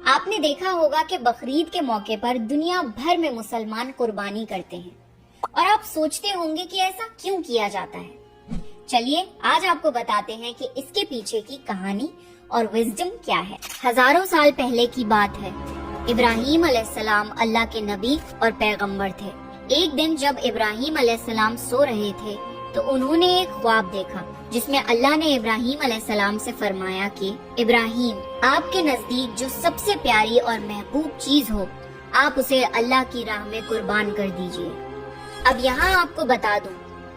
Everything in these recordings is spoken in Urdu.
آپ نے دیکھا ہوگا کہ بقرعید کے موقع پر دنیا بھر میں مسلمان قربانی کرتے ہیں اور آپ سوچتے ہوں گے کہ ایسا کیوں کیا جاتا ہے۔ چلیے آج آپ کو بتاتے ہیں کہ اس کے پیچھے کی کہانی اور وزڈم کیا ہے۔ ہزاروں سال پہلے کی بات ہے۔ ابراہیم علیہ السلام اللہ کے نبی اور پیغمبر تھے۔ ایک دن جب ابراہیم علیہ السلام سو رہے تھے تو انہوں نے ایک خواب دیکھا جس میں اللہ نے ابراہیم علیہ السلام سے فرمایا کہ ابراہیم، آپ کے نزدیک جو سب سے پیاری اور محبوب چیز ہو آپ اسے اللہ کی راہ میں قربان کر دیجئے۔ اب یہاں آپ کو بتا دوں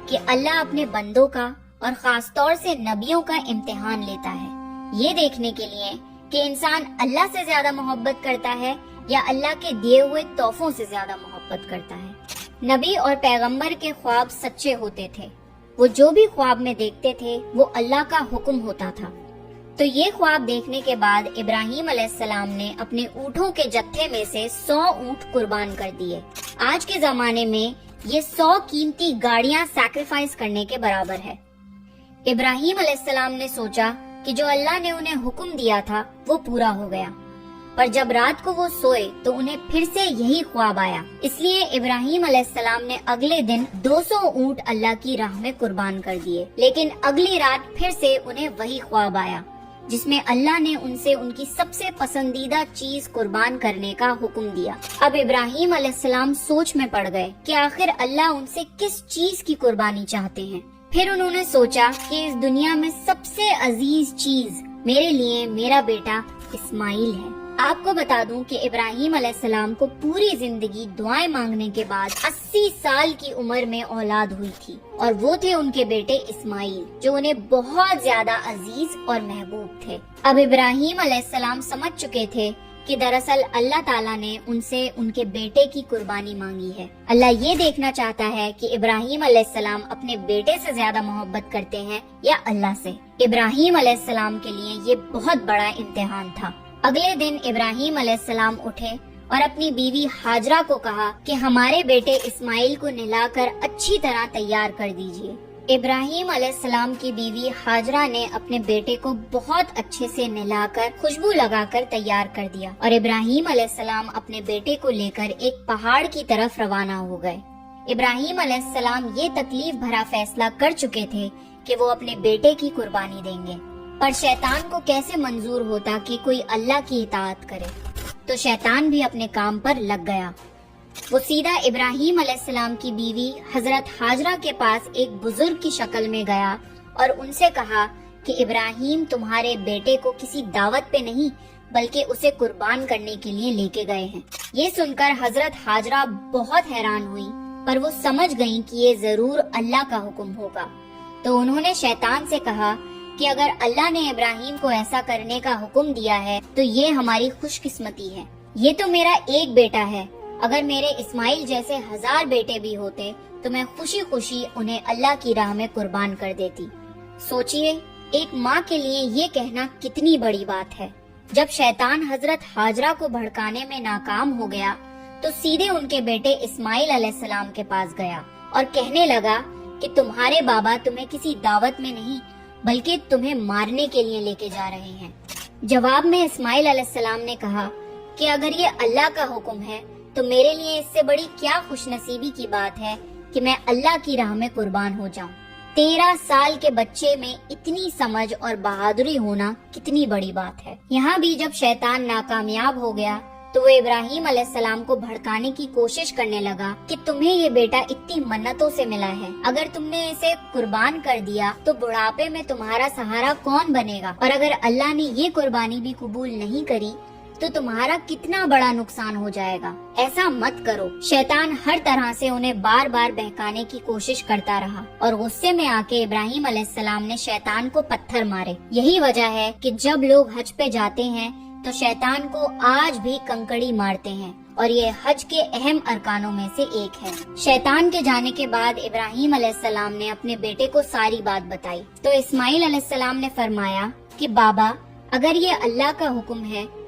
کہ اللہ اپنے بندوں کا اور خاص طور سے نبیوں کا امتحان لیتا ہے، یہ دیکھنے کے لیے کہ انسان اللہ سے زیادہ محبت کرتا ہے یا اللہ کے دیے ہوئے تحفوں سے زیادہ محبت کرتا ہے۔ نبی اور پیغمبر کے خواب سچے ہوتے تھے، وہ جو بھی خواب میں دیکھتے تھے وہ اللہ کا حکم ہوتا تھا۔ تو یہ خواب دیکھنے کے بعد ابراہیم علیہ السلام نے اپنے اونٹوں کے جتھے میں سے 100 اونٹ قربان کر دیے۔ آج کے زمانے میں یہ 100 قیمتی گاڑیاں سیکریفائز کرنے کے برابر ہے۔ ابراہیم علیہ السلام نے سوچا کہ جو اللہ نے انہیں حکم دیا تھا وہ پورا ہو گیا، پر جب رات کو وہ سوئے تو انہیں پھر سے یہی خواب آیا۔ اس لیے ابراہیم علیہ السلام نے اگلے دن 200 اونٹ اللہ کی راہ میں قربان کر دیے، لیکن اگلی رات پھر سے انہیں وہی خواب آیا جس میں اللہ نے ان سے ان کی سب سے پسندیدہ چیز قربان کرنے کا حکم دیا۔ اب ابراہیم علیہ السلام سوچ میں پڑ گئے کہ آخر اللہ ان سے کس چیز کی قربانی چاہتے ہیں۔ پھر انہوں نے سوچا کہ اس دنیا میں سب سے عزیز چیز میرے لیے میرا بیٹا اسماعیل ہے۔ آپ کو بتا دوں کہ ابراہیم علیہ السلام کو پوری زندگی دعائیں مانگنے کے بعد 80 سال کی عمر میں اولاد ہوئی تھی، اور وہ تھے ان کے بیٹے اسماعیل جو انہیں بہت زیادہ عزیز اور محبوب تھے۔ اب ابراہیم علیہ السلام سمجھ چکے تھے کہ دراصل اللہ تعالیٰ نے ان سے ان کے بیٹے کی قربانی مانگی ہے۔ اللہ یہ دیکھنا چاہتا ہے کہ ابراہیم علیہ السلام اپنے بیٹے سے زیادہ محبت کرتے ہیں یا اللہ سے۔ ابراہیم علیہ السلام کے لیے یہ بہت بڑا امتحان تھا۔ اگلے دن ابراہیم علیہ السلام اٹھے اور اپنی بیوی ہاجرہ کو کہا کہ ہمارے بیٹے اسماعیل کو نہلا کر اچھی طرح تیار کر دیجئے۔ ابراہیم علیہ السلام کی بیوی ہاجرہ نے اپنے بیٹے کو بہت اچھے سے نہلا کر خوشبو لگا کر تیار کر دیا، اور ابراہیم علیہ السلام اپنے بیٹے کو لے کر ایک پہاڑ کی طرف روانہ ہو گئے۔ ابراہیم علیہ السلام یہ تکلیف بھرا فیصلہ کر چکے تھے کہ وہ اپنے بیٹے کی قربانی دیں گے، پر شیطان کو کیسے منظور ہوتا کہ کوئی اللہ کی اطاعت کرے؟ تو شیطان بھی اپنے کام پر لگ گیا۔ وہ سیدھا ابراہیم علیہ السلام کی بیوی حضرت ہاجرہ کے پاس ایک بزرگ کی شکل میں گیا اور ان سے کہا کہ ابراہیم تمہارے بیٹے کو کسی دعوت پہ نہیں بلکہ اسے قربان کرنے کے لیے لے کے گئے ہیں۔ یہ سن کر حضرت ہاجرہ بہت حیران ہوئی، پر وہ سمجھ گئیں کہ یہ ضرور اللہ کا حکم ہوگا۔ تو انہوں نے شیطان سے کہا کہ اگر اللہ نے ابراہیم کو ایسا کرنے کا حکم دیا ہے تو یہ ہماری خوش قسمتی ہے۔ یہ تو میرا ایک بیٹا ہے، اگر میرے اسماعیل جیسے 1000 بیٹے بھی ہوتے تو میں خوشی خوشی انہیں اللہ کی راہ میں قربان کر دیتی۔ سوچئے ایک ماں کے لیے یہ کہنا کتنی بڑی بات ہے۔ جب شیطان حضرت ہاجرہ کو بھڑکانے میں ناکام ہو گیا تو سیدھے ان کے بیٹے اسماعیل علیہ السلام کے پاس گیا اور کہنے لگا کہ تمہارے بابا تمہیں کسی دعوت میں نہیں بلکہ تمہیں مارنے کے لیے لے کے جا رہے ہیں۔ جواب میں اسماعیل علیہ السلام نے کہا کہ اگر یہ اللہ کا حکم ہے تو میرے لیے اس سے بڑی کیا خوش نصیبی کی بات ہے کہ میں اللہ کی راہ میں قربان ہو جاؤں۔ 13 سال کے بچے میں اتنی سمجھ اور بہادری ہونا کتنی بڑی بات ہے۔ یہاں بھی جب شیطان ناکامیاب ہو گیا تو وہ ابراہیم علیہ السلام کو بھڑکانے کی کوشش کرنے لگا کہ تمہیں یہ بیٹا اتنی منتوں سے ملا ہے، اگر تم نے اسے قربان کر دیا تو بڑھاپے میں تمہارا سہارا کون بنے گا، اور اگر اللہ نے یہ قربانی بھی قبول نہیں کری تو تمہارا کتنا بڑا نقصان ہو جائے گا، ایسا مت کرو۔ شیطان ہر طرح سے انہیں بار بار بہکانے کی کوشش کرتا رہا اور غصے میں آ کے ابراہیم علیہ السلام نے شیطان کو پتھر مارے۔ یہی وجہ ہے کہ جب لوگ حج پہ جاتے ہیں تو شیطان کو آج بھی کنکڑی مارتے ہیں، اور یہ حج کے اہم ارکانوں میں سے ایک ہے۔ شیطان کے جانے کے بعد ابراہیم علیہ السلام نے اپنے بیٹے کو ساری بات بتائی تو اسماعیل علیہ السلام نے فرمایا کہ بابا اگر یہ اللہ کا حکم ہے